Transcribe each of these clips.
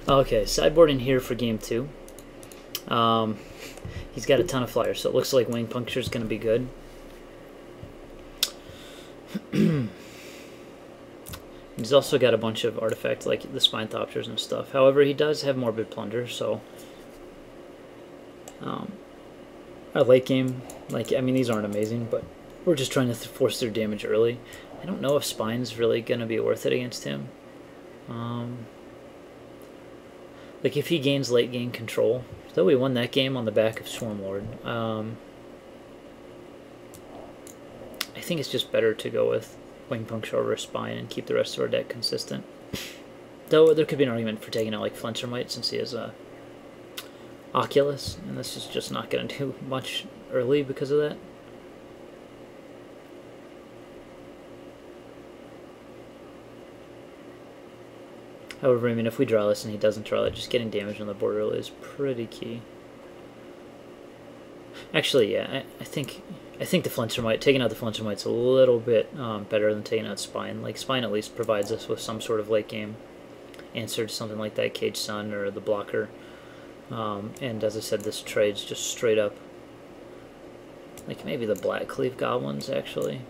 Okay, sideboard in here for game 2. He's got a ton of flyers, so it looks like Wing Puncture is going to be good. He's also got a bunch of artifacts like the Spinethopters and stuff. However, he does have Morbid Plunder, so our late game, like, I mean, these aren't amazing, but we're just trying to force through damage early. I don't know if Spine's really going to be worth it against him. Like, if he gains late game control, though we won that game on the back of Swarmlord, I think it's just better to go with Wing Puncture over Spine and keep the rest of our deck consistent. Though there could be an argument for taking out like Flinchermite since he has a Oculus, and this is just not going to do much early because of that. However, I mean, if we draw this and he doesn't draw it, just getting damage on the board early is pretty key. Actually, yeah, I think the Flinchermite, taking out the Flinchermite's a little bit better than taking out Spine. Like, Spine at least provides us with some sort of late game answer to something like that Cage Sun or the blocker. And as I said, this trade's just straight up, like maybe the Black Cleave Goblins, actually.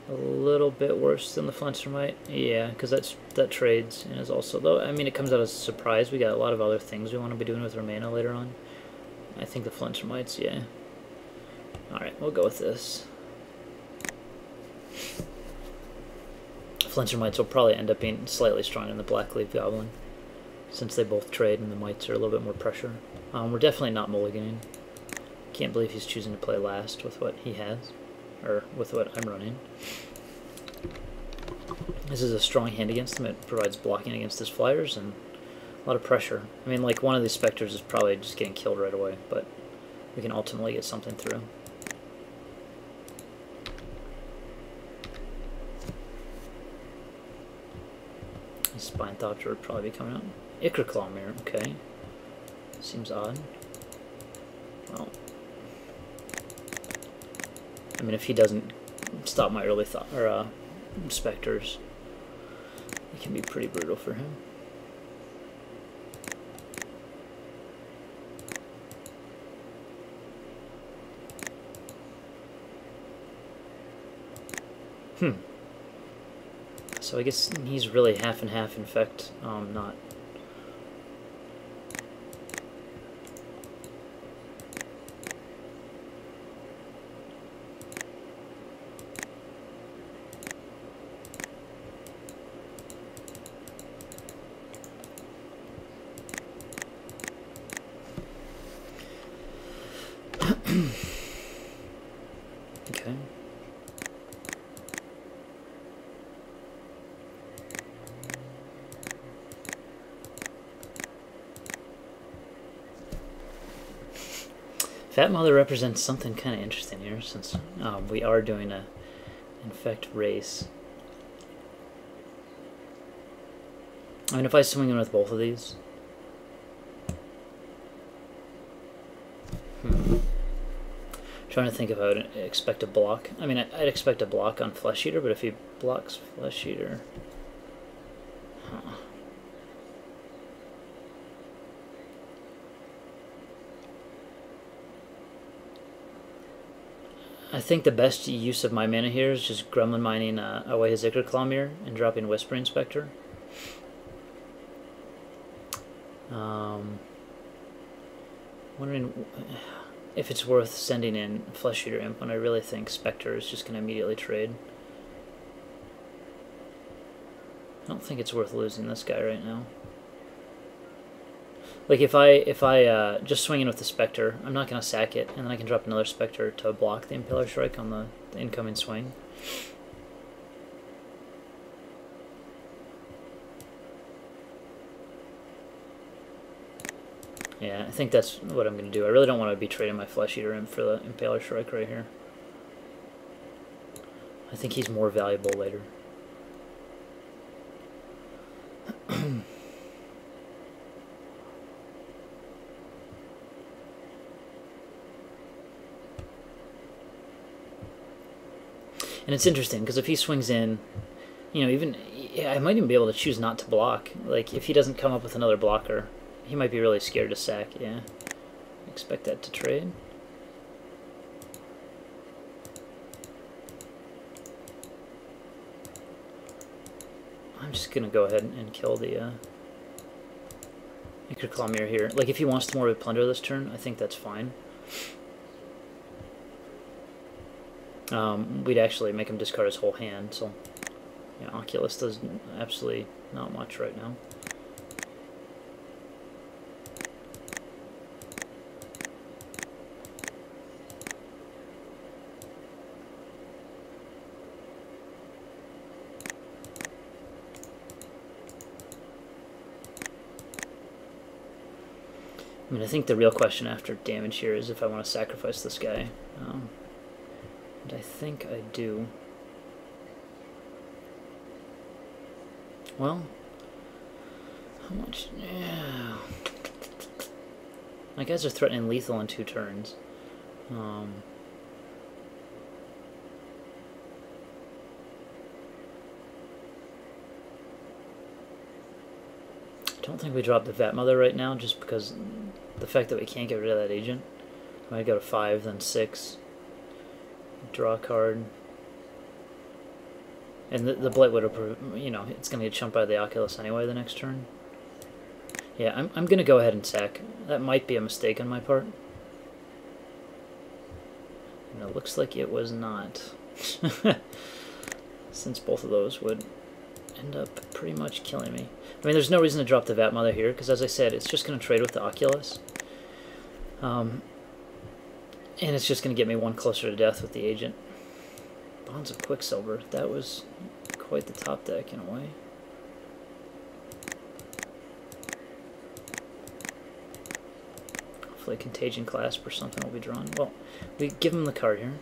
A little bit worse than the Flinchermite. Yeah, because that trades and is also, though, I mean, it comes out as a surprise. We got a lot of other things we want to be doing with our mana later on. I think the Flinchermites, yeah. Alright, we'll go with this. Flinchermites will probably end up being slightly stronger than the Black Cleave Goblin, since they both trade and the mites are a little bit more pressure. We're definitely not mulliganing. Can't believe he's choosing to play last with what he has, or with what I'm running. This is a strong hand against him. It provides blocking against his flyers and a lot of pressure. I mean, like, one of these Spectres is probably just getting killed right away, but we can ultimately get something through. Spinethopter would probably be coming out. Ichor Mirror, okay. Seems odd. Well, I mean, if he doesn't stop my early thought or Spectres, it can be pretty brutal for him. So I guess he's really half and half. In fact, not. Okay. Fat Mother represents something kind of interesting here, since we are doing a infect race. I mean, if I swing in with both of these, trying to think if I would expect a block. I mean, I'd expect a block on Flesh Eater, but if he blocks Flesh Eater, I think the best use of my mana here is just Gremlin Mining away his Ichor Mirror and dropping Whispering Spectre. Wondering if it's worth sending in Flesh Eater Imp when I really think Spectre is just going to immediately trade. I don't think it's worth losing this guy right now. Like, if I just swing in with the Spectre, I'm not going to sack it, and then I can drop another Spectre to block the Impaler Strike on the incoming swing. Yeah, I think that's what I'm going to do. I really don't want to be trading my Flesh Eater Imp for the Impaler Strike right here. I think he's more valuable later. And it's interesting, because if he swings in, you know, even Yeah, I might even be able to choose not to block. Like, if he doesn't come up with another blocker, he might be really scared to sack, yeah. Expect that to trade. I'm just gonna go ahead and kill the Ichor Claw Mirror here. Like, if he wants to Morbid Plunder this turn, I think that's fine. We'd actually make him discard his whole hand, so yeah, Oculus does absolutely not much right now. I mean, I think the real question after damage here is if I want to sacrifice this guy. And I think I do. Well, how much? Yeah. My guys are threatening lethal in 2 turns. I don't think we drop the Vat Mother right now, just because the fact that we can't get rid of that agent. I might go to 5, then 6. Draw a card. And the Blight Widow, you know, it's going to get chumped by the Oculus anyway the next turn. Yeah, I'm going to go ahead and sack. That might be a mistake on my part. And it looks like it was not. Since both of those would end up pretty much killing me. I mean, there's no reason to drop the Vat Mother here, because as I said, it's just going to trade with the Oculus. And it's just going to get me 1 closer to death with the agent. Bonds of Quicksilver. That was quite the top deck in a way. Hopefully a Contagion Clasp or something will be drawn. Well, we give him the card here.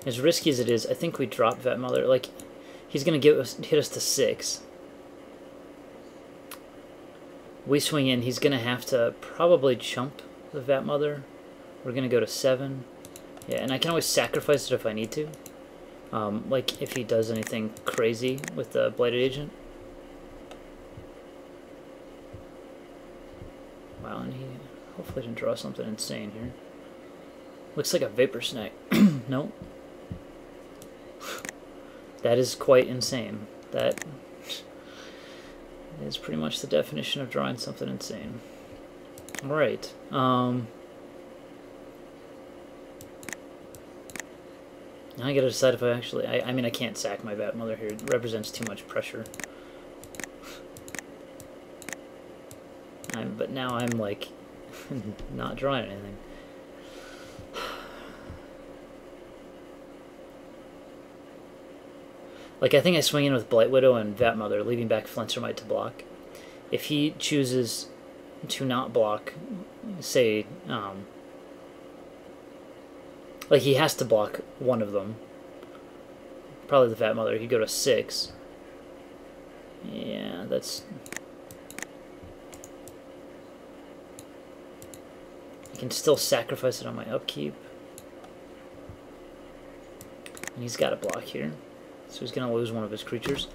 As risky as it is, I think we drop Vat Mother. Like, he's going to hit us to 6. We swing in, he's going to have to probably chump the Vat Mother. We're going to go to 7. Yeah, and I can always sacrifice it if I need to. Like, if he does anything crazy with the Blighted Agent. Wow, and he hopefully didn't draw something insane here. Looks like a Vapor Snake. Nope. That is quite insane. That is pretty much the definition of drawing something insane. Alright. Now I gotta decide if I actually... I mean, I can't sack my Vat Mother here. It represents too much pressure. But now I'm, like, not drawing anything. Like, I think I swing in with Blight Widow and Vat Mother, leaving back Flinstermite to block. If he chooses to not block, say, like, he has to block one of them. Probably the Vat Mother. He'd go to 6. Yeah, that's... I can still sacrifice it on my upkeep. And he's got a block here. So he's going to lose one of his creatures.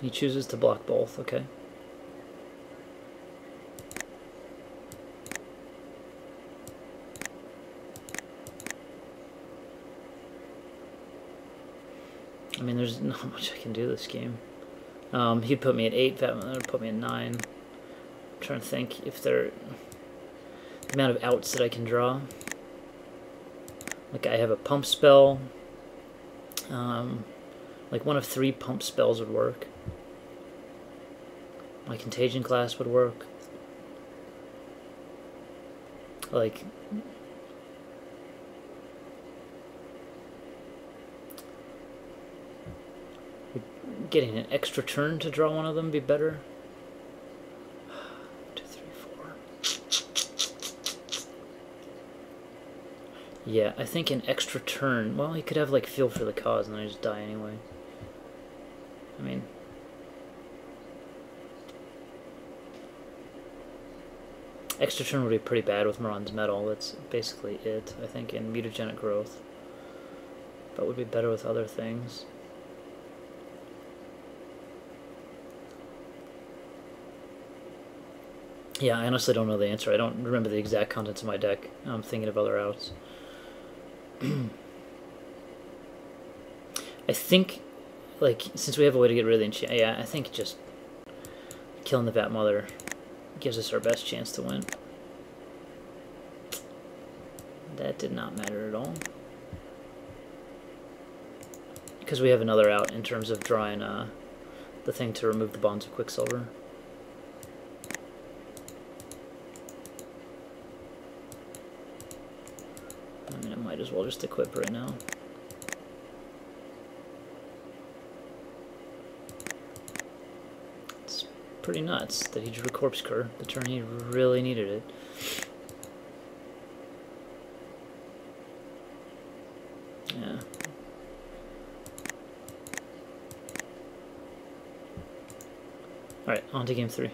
He chooses to block both, okay. I mean, there's not much I can do this game. He'd put me at 8, Vat Mother would put me at 9. I'm trying to think if there... the amount of outs that I can draw. Like, I have a pump spell. Like, one of 3 pump spells would work. My Contagion Class would work. Like... getting an extra turn to draw one of them would be better. 2, 3, 4. Yeah, I think an extra turn... well, he could have, like, Feel for the Cause, and then I just die anyway. I mean... Extra turn would be pretty bad with Moran's Metal. That's basically it, I think, in mutagenic growth. But would be better with other things. Yeah, I honestly don't know the answer. I don't remember the exact contents of my deck. I'm thinking of other outs. I think, like, since we have a way to get rid of the enchant, yeah, I think just killing the Vat Mother gives us our best chance to win. That did not matter at all. Because we have another out in terms of drawing the thing to remove the Bonds of Quicksilver. I mean, I might as well just equip right now. It's pretty nuts that he drew Corpse Cur the turn he really needed it. Yeah. Alright, on to game 3.